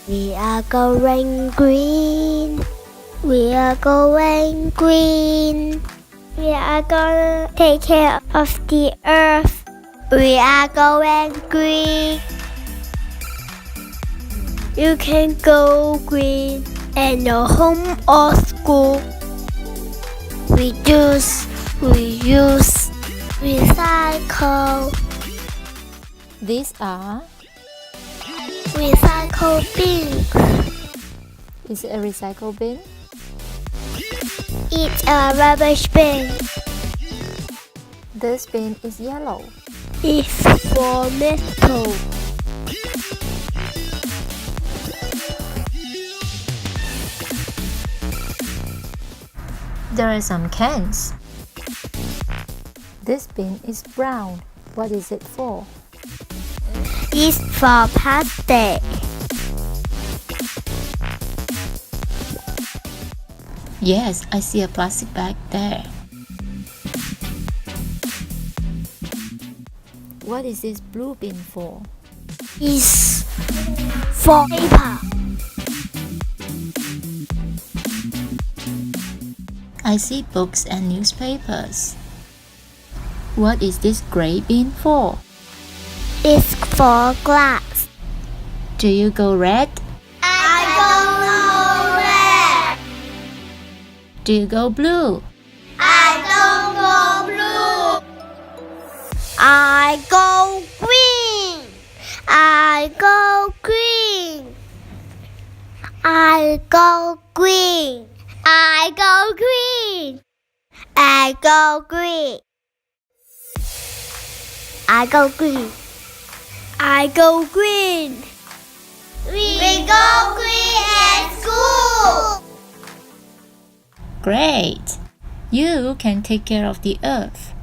We are going green. We are going green. We are gonna take care of the earth. We are going green. You can go green at your home or school. Reduce, reuse, recycle. These are recycle bins. Is it a recycle bin? It's a rubbish bin. This bin is yellow. It's for metal. There are some cans. This bin is brown. What is it for? It's for plastic. Yes, I see a plastic bag there. What is this blue bin for? It's for paper. I see books and newspapers. What is this gray bin for? It's for glass. Do you go red? I don't know red. Do you go blue? I don't go blue. I go green. I go green. I go green. I go green. I go green. I go green. I go green. We go green at school. Great! You can take care of the earth.